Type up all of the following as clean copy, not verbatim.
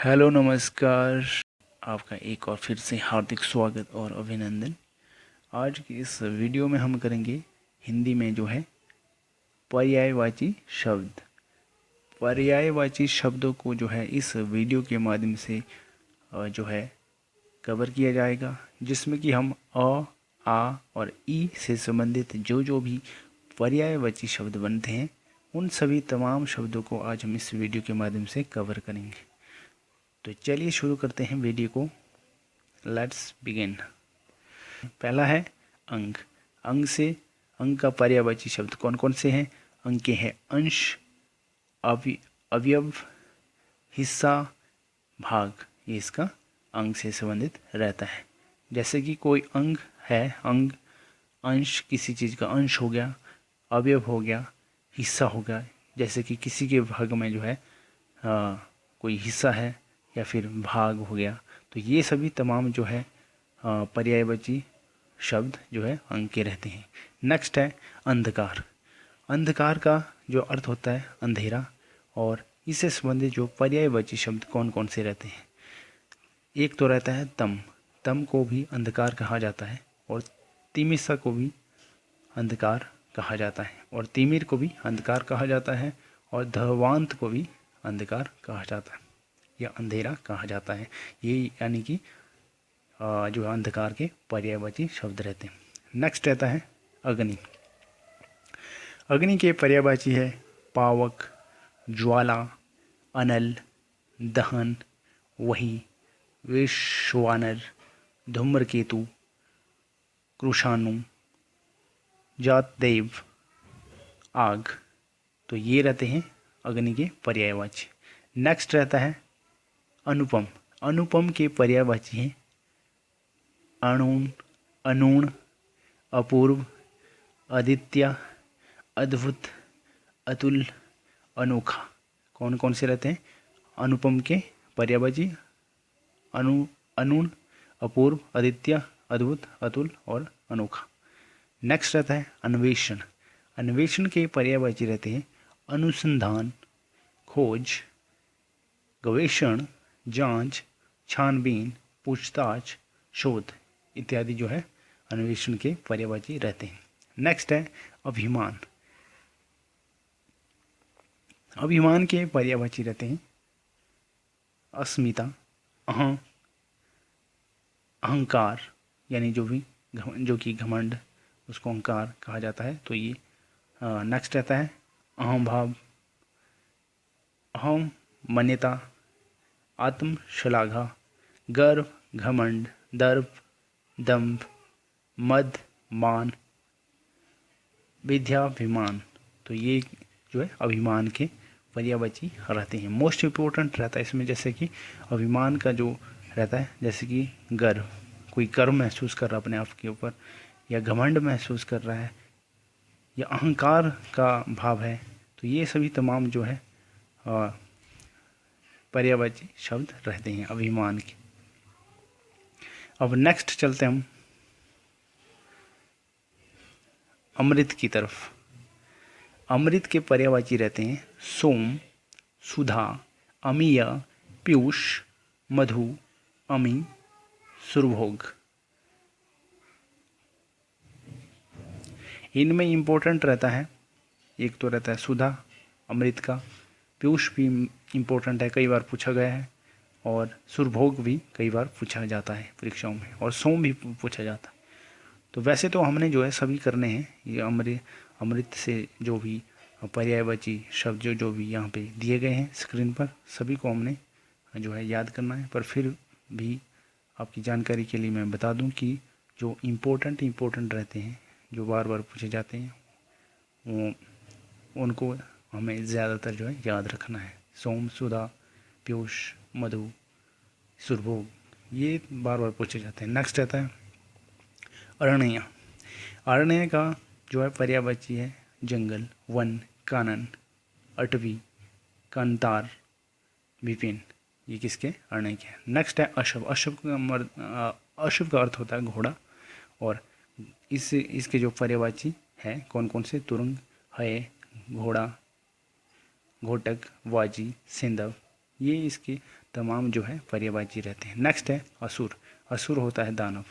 Hello नमस्कार। आपका एक और फिर से हार्दिक स्वागत और अभिनंदन। आज की इस वीडियो में हम करेंगे हिंदी में जो है पर्यायवाची शब्द। पर्यायवाची शब्दों को जो है इस वीडियो के माध्यम से जो है कवर किया जाएगा, जिसमें कि हम आ और ई से संबंधित जो जो भी पर्यायवाची शब्द बनते हैं उन सभी तमाम शब्दों को आज हम इस वीडियो के माध्यम से कवर करेंगे। तो चलिए शुरू करते हैं वीडियो को। Let's begin. पहला है अंग। अंग का पर्यायवाची शब्द कौन कौन से हैं? अंग के हैं अंश, अवयव, हिस्सा, भाग। ये इसका अंग से संबंधित रहता है। जैसे कि कोई अंग है, अंग अंश किसी चीज़ का अंश हो गया, अवयव हो गया, हिस्सा हो गया। जैसे कि किसी के भाग में जो है कोई हिस्सा है या फिर भाग हो गया। तो ये सभी तमाम जो है पर्यायवाची शब्द जो है अंग के रहते हैं। नेक्स्ट है अंधकार। अंधकार का जो अर्थ होता है अंधेरा, और इससे संबंधित जो पर्यायवाची शब्द कौन कौन से रहते हैं? एक तो रहता है तम। तम को भी अंधकार कहा जाता है, और तिमिसा को भी अंधकार कहा जाता है, और तिमिर को भी अंधकार कहा जाता है, और धवांत को भी अंधकार कहा जाता है या अंधेरा कहा जाता है। ये यानी कि जो अंधकार के पर्यायवाची शब्द रहते हैं। नेक्स्ट रहता है अग्नि। अग्नि के पर्यायवाची है पावक, ज्वाला, अनल, दहन, वही, वैश्वानर, धूम्रकेतु, कृषाणु, जातदेव, आग। तो ये रहते हैं अग्नि के पर्यायवाची। नेक्स्ट रहता है अनुपम। अनुपम के पर्यायवाची हैं अणुण, अनूण, अपूर्व, अद्वितीय, अद्भुत, अतुल, अनोखा। कौन कौन से रहते हैं अनुपम के पर्यायवाची? अनूण, अपूर्व, अद्वितीय, अद्भुत, अतुल और अनोखा। नेक्स्ट रहता है अन्वेषण। अन्वेषण के पर्यायवाची रहते हैं अनुसंधान, खोज, गवेषण, जांच, छानबीन, पूछताछ, शोध इत्यादि जो है अन्वेषण के पर्यायवाची रहते हैं। नेक्स्ट है अभिमान। अभिमान के पर्यायवाची रहते हैं अस्मिता, अहंकार, यानी जो कि घमंड, उसको अहंकार कहा जाता है। तो ये नेक्स्ट रहता है अहम भाव, अहम मान्यता, आत्म श्लाघा, गर्व, घमंड, दर्प, दंभ, मद, मान, विद्याभिमान। तो ये जो है अभिमान के पर्यायवाची रहते हैं। मोस्ट इम्पोर्टेंट रहता है इसमें, जैसे कि अभिमान का जो रहता है, जैसे कि गर्व, कोई गर्व महसूस कर रहा है अपने आप के ऊपर, या घमंड महसूस कर रहा है, या अहंकार का भाव है। तो ये सभी तमाम जो है पर्यायवाची शब्द रहते हैं अभिमान के। अब नेक्स्ट चलते हम अमृत की तरफ। अमृत के पर्यायवाची रहते हैं सोम, सुधा, अमीय, पीयूष, मधु, अमी, सुरभोग। इनमें इम्पोर्टेंट रहता है, एक तो रहता है सुधा अमृत का, पीयूष भी इम्पोर्टेंट है, कई बार पूछा गया है, और सुरभोग भी कई बार पूछा जाता है परीक्षाओं में, और सोम भी पूछा जाता है। तो वैसे तो हमने जो है सभी करने हैं ये अमृत से जो भी पर्यायवाची शब्द जो भी यहाँ पे दिए गए हैं स्क्रीन पर, सभी को हमने जो है याद करना है। पर फिर भी आपकी जानकारी के लिए मैं बता दूं कि जो इम्पोर्टेंट रहते हैं, जो बार बार पूछे जाते हैं, वो उनको हमें ज़्यादातर जो है याद रखना है। सोम, सुधा, पीयूष, मधु, सुरभोग, ये बार बार पूछे जाते हैं। नेक्स्ट रहता है अरण्य। अरण्य का जो है पर्यायवाची है जंगल, वन, कानन, अटवी, कांतार, विपिन। ये किसके? अरण्य के। नेक्स्ट है अशुभ। अशुभ का अर्थ होता है घोड़ा, और इसके जो पर्यायवाची है कौन कौन से? तुरंग, है, घोड़ा, घोटक, वाजी, सिंधव। ये इसके तमाम जो है पर्यायवाची रहते हैं। नेक्स्ट है असुर। असुर होता है दानव,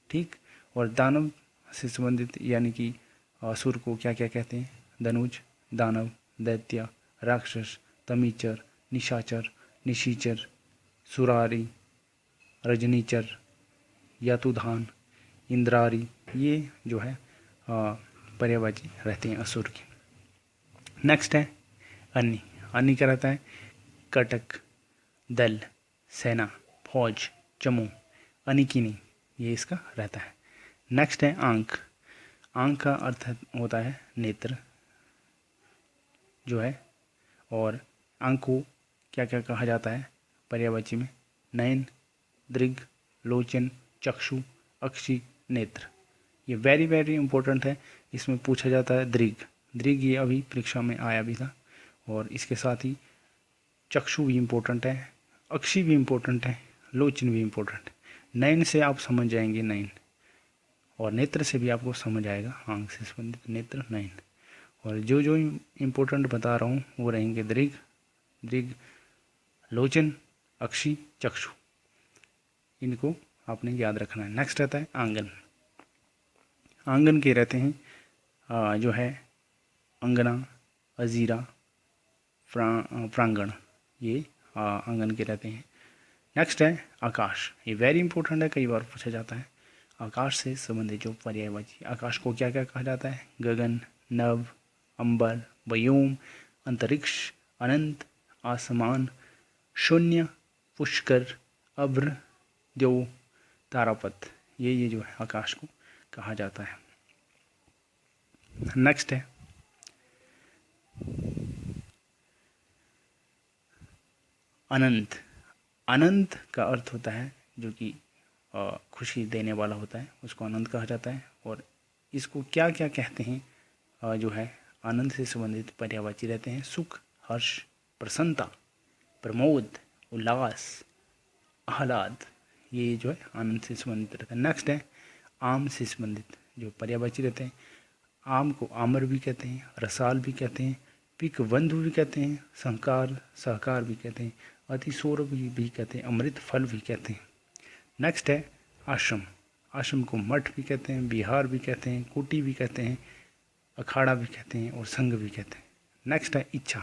ठीक। और दानव से संबंधित यानी कि असुर को क्या क्या कहते हैं? धनुज, दानव, दैत्य, राक्षस, तमीचर, निशाचर, निशीचर, सुरारी, रजनीचर, यातुधान, इंद्रारी, ये जो है पर्यायवाची रहते हैं असुर के। नेक्स्ट है अन्य। अन्य क्या रहता है? कटक, दल, सेना, फौज, चमू, अनिकिनी, ये इसका रहता है। नेक्स्ट है आंख। आंख का अर्थ होता है नेत्र जो है, और आंख को क्या क्या कहा जाता है पर्यायवाची में? नयन, दृग, लोचन, चक्षु, अक्षि, नेत्र। ये वेरी वेरी इंपॉर्टेंट है, इसमें पूछा जाता है दृग। दृग ये अभी परीक्षा में आया भी था, और इसके साथ ही चक्षु भी इम्पोर्टेंट है, अक्षि भी इम्पोर्टेंट है, लोचन भी इम्पोर्टेंट है। नयन से आप समझ जाएंगे नयन, और नेत्र से भी आपको समझ आएगा, आंख से संबंधित नेत्र, नयन। और जो जो इम्पोर्टेंट बता रहा हूँ वो रहेंगे दृग, दृग, लोचन, अक्षि, चक्षु, इनको आपने याद रखना है। नेक्स्ट रहता है आंगन। आंगन के रहते हैं जो है अंगना, अजीरा, प्रांगण, ये आंगन के रहते हैं। नेक्स्ट है आकाश। ये वेरी इंपॉर्टेंट है, कई बार पूछा जाता है। आकाश से संबंधित जो पर्यायवाची, आकाश को क्या क्या कहा जाता है? गगन, नभ, अंबर, व्योम, अंतरिक्ष, अनंत, आसमान, शून्य, पुष्कर, अभ्र, द्यौ, तारापथ, ये जो है आकाश को कहा जाता है। नेक्स्ट है अनंत। अनंत का अर्थ होता है जो कि खुशी देने वाला होता है, उसको अनंत कहा जाता है। और इसको क्या क्या कहते हैं जो है आनंद से संबंधित पर्यायवाची रहते हैं? सुख, हर्ष, प्रसन्नता, प्रमोद, उल्लास, आह्लाद, ये जो है आनंद से संबंधित रहता है। नेक्स्ट है आम से संबंधित जो पर्यायवाची रहते हैं। आम को आमर भी कहते हैं, रसाल भी कहते हैं, पिक बंधु भी कहते हैं, संकार, सहकार भी कहते हैं, अतिशोर भी कहते हैं, अमृत फल भी कहते हैं। नेक्स्ट है आश्रम। आश्रम को मठ भी कहते हैं, विहार भी कहते हैं, कुटी भी कहते हैं, अखाड़ा भी कहते हैं, और संघ भी कहते हैं। नेक्स्ट है इच्छा।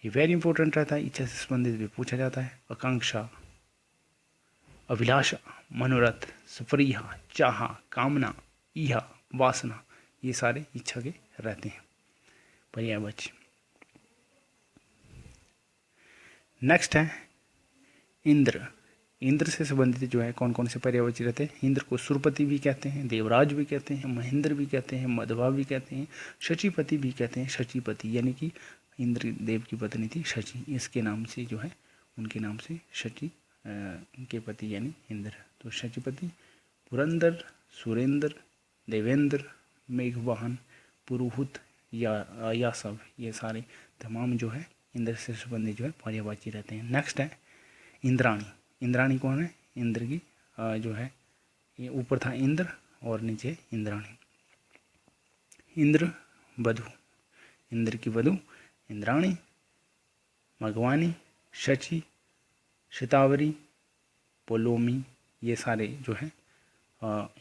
ये वेरी इंपॉर्टेंट रहता है, इच्छा से संबंधित भी पूछा जाता है। आकांक्षा, अभिलाषा, मनोरथ, सफरिया, चाह, कामना, इहा, वासना, ये सारे इच्छा के रहते हैं पर्यायवाची। नेक्स्ट है इंद्र। इंद्र से संबंधित जो है कौन कौन से पर्यायवाची रहते हैं? इंद्र को सुरपति भी कहते हैं, देवराज भी कहते हैं, महेंद्र भी कहते हैं, मधवा भी कहते हैं, शचीपति भी कहते हैं। शचीपति यानी कि इंद्र देव की पत्नी थी शची, इसके नाम से जो है उनके नाम से शची के पति यानी इंद्र। तो शचीपति, पुरंदर, सुरेंद्र, देवेंद्र, मेघवाहन, पुरोहित, या सब, ये सारे तमाम जो है इंद्र से संबंधित जो है पर्यायवाची रहते हैं। नेक्स्ट है इंद्राणी। इंद्राणी कौन है? इंद्र की जो है ये ऊपर था इंद्र और नीचे इंद्राणी। इंद्र वधु, इंद्र की वधु इंद्राणी, मघवानी, शची, शतावरी, पोलोमी, ये सारे जो है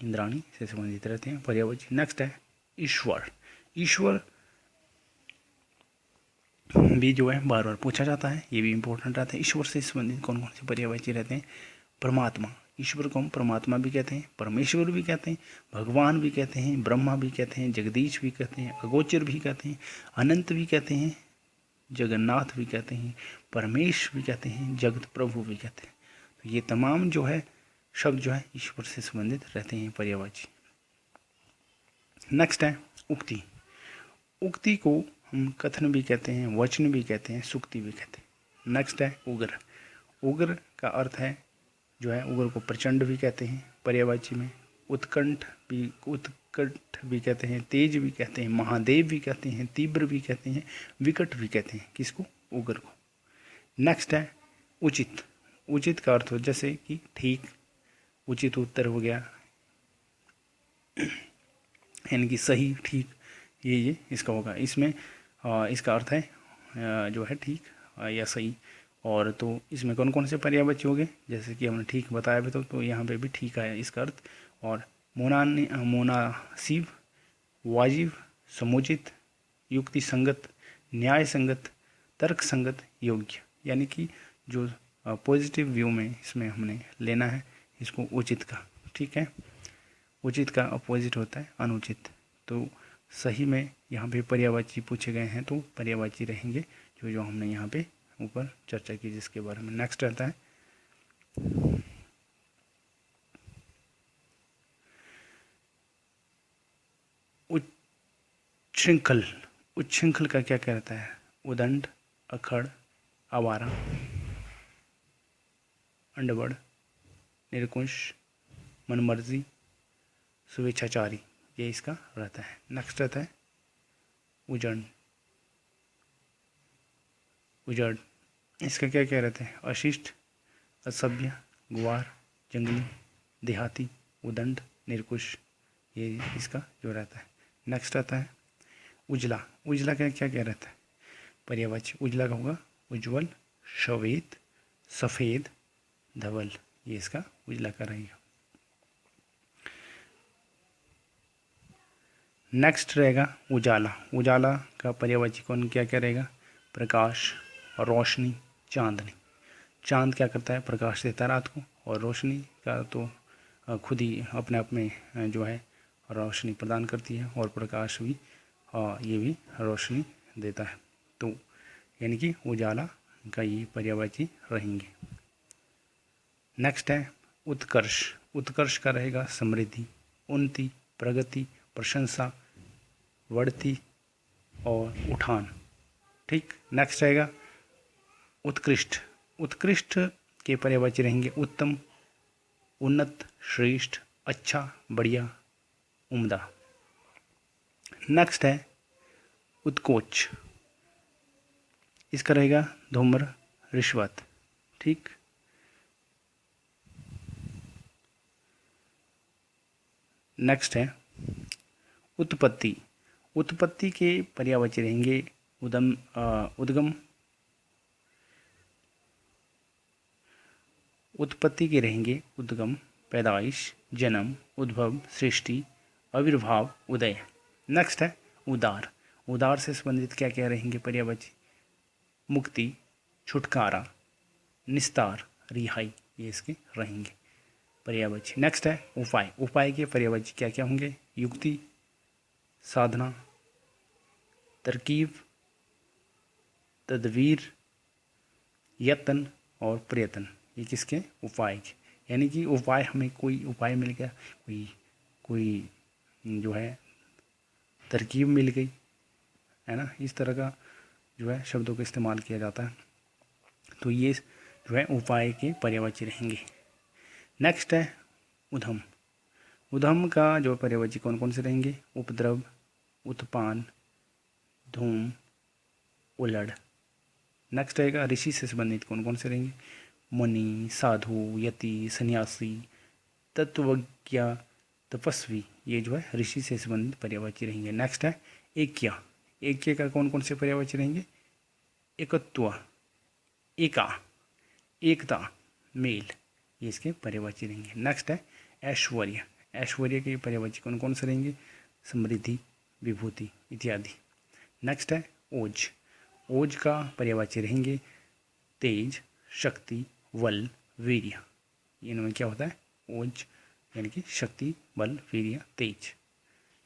इंद्राणी से संबंधित रहते हैं पर्यायवाची। नेक्स्ट है ईश्वर। ईश्वर भी जो है बार बार पूछा जाता है, ये भी इंपॉर्टेंट रहता है। ईश्वर से संबंधित कौन कौन से पर्यायवाची रहते हैं? परमात्मा। ईश्वर को हम परमात्मा भी कहते हैं, परमेश्वर भी कहते हैं, भगवान भी कहते हैं, ब्रह्मा भी कहते हैं, जगदीश भी कहते हैं, अगोचर भी कहते हैं, अनंत भी कहते हैं, जगन्नाथ भी कहते हैं, परमेश भी कहते हैं, जगत प्रभु भी कहते हैं। तो ये तमाम जो है शब्द जो है ईश्वर से संबंधित रहते हैं पर्यायवाची। नेक्स्ट है उक्ति। उक्ति को हम कथन भी कहते हैं, वचन भी कहते हैं, सुक्ति भी कहते हैं। नेक्स्ट है उग्र। उग्र का अर्थ है जो है उग्र को प्रचंड भी कहते हैं पर्यायवाची में, उत्कंठ भी कहते हैं, तेज भी कहते हैं, महादेव भी कहते हैं, तीव्र भी कहते हैं, विकट भी कहते हैं। किसको? उग्र को। नेक्स्ट है उचित। उचित का अर्थ हो जैसे कि ठीक, उचित उत्तर हो गया, यानी कि सही, ठीक, ये इसका होगा। इसमें इसका अर्थ है जो है ठीक या सही, और तो इसमें कौन कौन से पर्यायवाची हो गए, जैसे कि हमने ठीक बताया भी तो यहाँ पे भी ठीक आया इसका अर्थ। और मुनासिब, वाजिब, समुचित, युक्ति संगत, न्याय संगत, तर्क संगत, योग्य। यानी कि जो पॉजिटिव व्यू में इसमें हमने लेना है इसको उचित का। ठीक है, उचित का अपोजिट होता है अनुचित। तो सही में यहाँ पे पर्यायवाची पूछे गए हैं तो पर्यायवाची रहेंगे जो जो हमने यहाँ पे ऊपर चर्चा की जिसके बारे में। नेक्स्ट आता है उच्छृंखल। उच्छृंखल का क्या कहता है? उदंड, अखड़, आवारा, अंडबड़, निरकुश, मनमर्जी, स्वेच्छाचारी, ये इसका रहता है। नेक्स्ट रहता है उजड़। उजड़ इसका क्या क्या रहता है? अशिष्ट, असभ्य, गुआर, जंगली, देहाती, उदंड, निरकुश, ये इसका जो रहता है। नेक्स्ट आता है उजला। उजला का क्या क्या रहता है? पर्यायवाची उजला का होगा उज्ज्वल, श्वेत, सफ़ेद, धवल, ये इसका उजला का रहेगा। नेक्स्ट रहेगा उजाला। उजाला का पर्यायवाची कौन क्या क्या रहेगा? प्रकाश, रोशनी, चांदनी। चांद क्या करता है? प्रकाश देता है रात को, और रोशनी का तो खुद ही अपने आप में जो है रोशनी प्रदान करती है, और प्रकाश भी ये भी रोशनी देता है। तो यानी कि उजाला का ये पर्यायवाची रहेंगे। नेक्स्ट है उत्कर्ष। उत्कर्ष का रहेगा समृद्धि, उन्नति, प्रगति, प्रशंसा, बढ़ती और उठान। ठीक। नेक्स्ट रहेगा उत्कृष्ट। उत्कृष्ट के पर्यायवाची रहेंगे उत्तम, उन्नत, श्रेष्ठ, अच्छा, बढ़िया, उम्दा। नेक्स्ट है उत्कोच। इसका रहेगा धूम्र, रिश्वत। ठीक। नेक्स्ट है उत्पत्ति। उत्पत्ति के पर्यायवाची रहेंगे उद्गम। उत्पत्ति के रहेंगे उद्गम, पैदाइश, जन्म, उद्भव, सृष्टि, आविर्भाव, उदय। नेक्स्ट है उदार। उदार से संबंधित क्या क्या रहेंगे पर्यायवाची? मुक्ति, छुटकारा, निस्तार, रिहाई, ये इसके रहेंगे पर्यायवाची। नेक्स्ट है उपाय। उपाय के पर्यायवाची क्या क्या होंगे? युक्ति, साधना, तरकीब, तदवीर, यत्न और प्रयत्न, ये किसके? उपाय के। यानी कि उपाय, हमें कोई उपाय मिल गया, कोई जो है तरकीब मिल गई, है ना, इस तरह का जो है शब्दों का इस्तेमाल किया जाता है। तो ये जो है उपाय के पर्यायवाची रहेंगे। नेक्स्ट है उधम। उधम का जो पर्यायवाची कौन कौन से रहेंगे? उपद्रव, उत्पान, धूम, उलड़। नेक्स्ट रहेगा ऋषि से संबंधित कौन कौन से रहेंगे? मुनि, साधु, यति, सन्यासी, तत्वज्ञ, तपस्वी, ये जो है ऋषि से संबंधित पर्यायवाची रहेंगे। नेक्स्ट है ऐक्य। ऐक्य का कौन कौन से पर्यायवाची रहेंगे? एकत्व, एका, एकता, मेल, ये इसके पर्यायवाची रहेंगे। नेक्स्ट है ऐश्वर्य। ऐश्वर्य के पर्यायवाची कौन कौन से रहेंगे? समृद्धि, विभूति इत्यादि। नेक्स्ट है ओज। ओज का पर्यायवाची रहेंगे तेज, शक्ति, बल, वीर्य। इनमें क्या होता है? ओज यानी कि शक्ति, बल, वीर्य, तेज,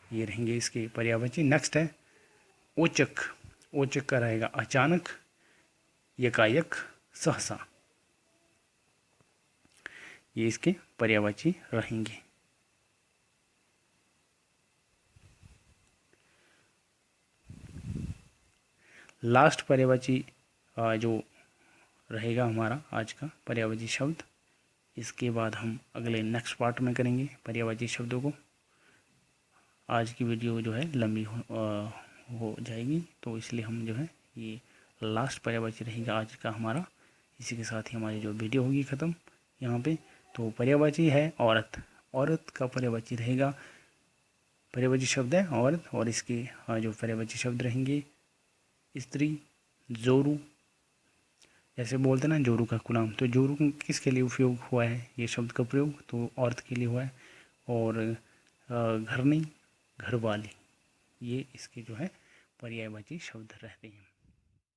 ये रहेंगे इसके पर्यायवाची। नेक्स्ट है ओचक। ओचक का रहेगा अचानक, यकायक, सहसा, ये इसके पर्यायवाची रहेंगे। लास्ट पर्यायवाची जो रहेगा हमारा आज का पर्यायवाची शब्द, इसके बाद हम अगले नेक्स्ट पार्ट में करेंगे पर्यायवाची शब्दों को। आज की वीडियो जो है लंबी हो जाएगी, तो इसलिए हम जो है ये लास्ट पर्यायवाची रहेगा आज का हमारा। इसी के साथ ही हमारी जो वीडियो होगी ख़त्म यहाँ पे। तो पर्यायवाची है औरत। औरत का पर्यायवाची रहेगा, पर्यायवाची शब्द है औरत, और इसके जो पर्यायवाची शब्द रहेंगे स्त्री, जोरू, जैसे बोलते हैं ना जोरू का गुलाम, तो जोरू किसके लिए उपयोग हुआ है ये शब्द का प्रयोग, तो औरत के लिए हुआ है। और घर नहीं, घर वाली, ये इसके जो है पर्यायवाची शब्द रहते हैं।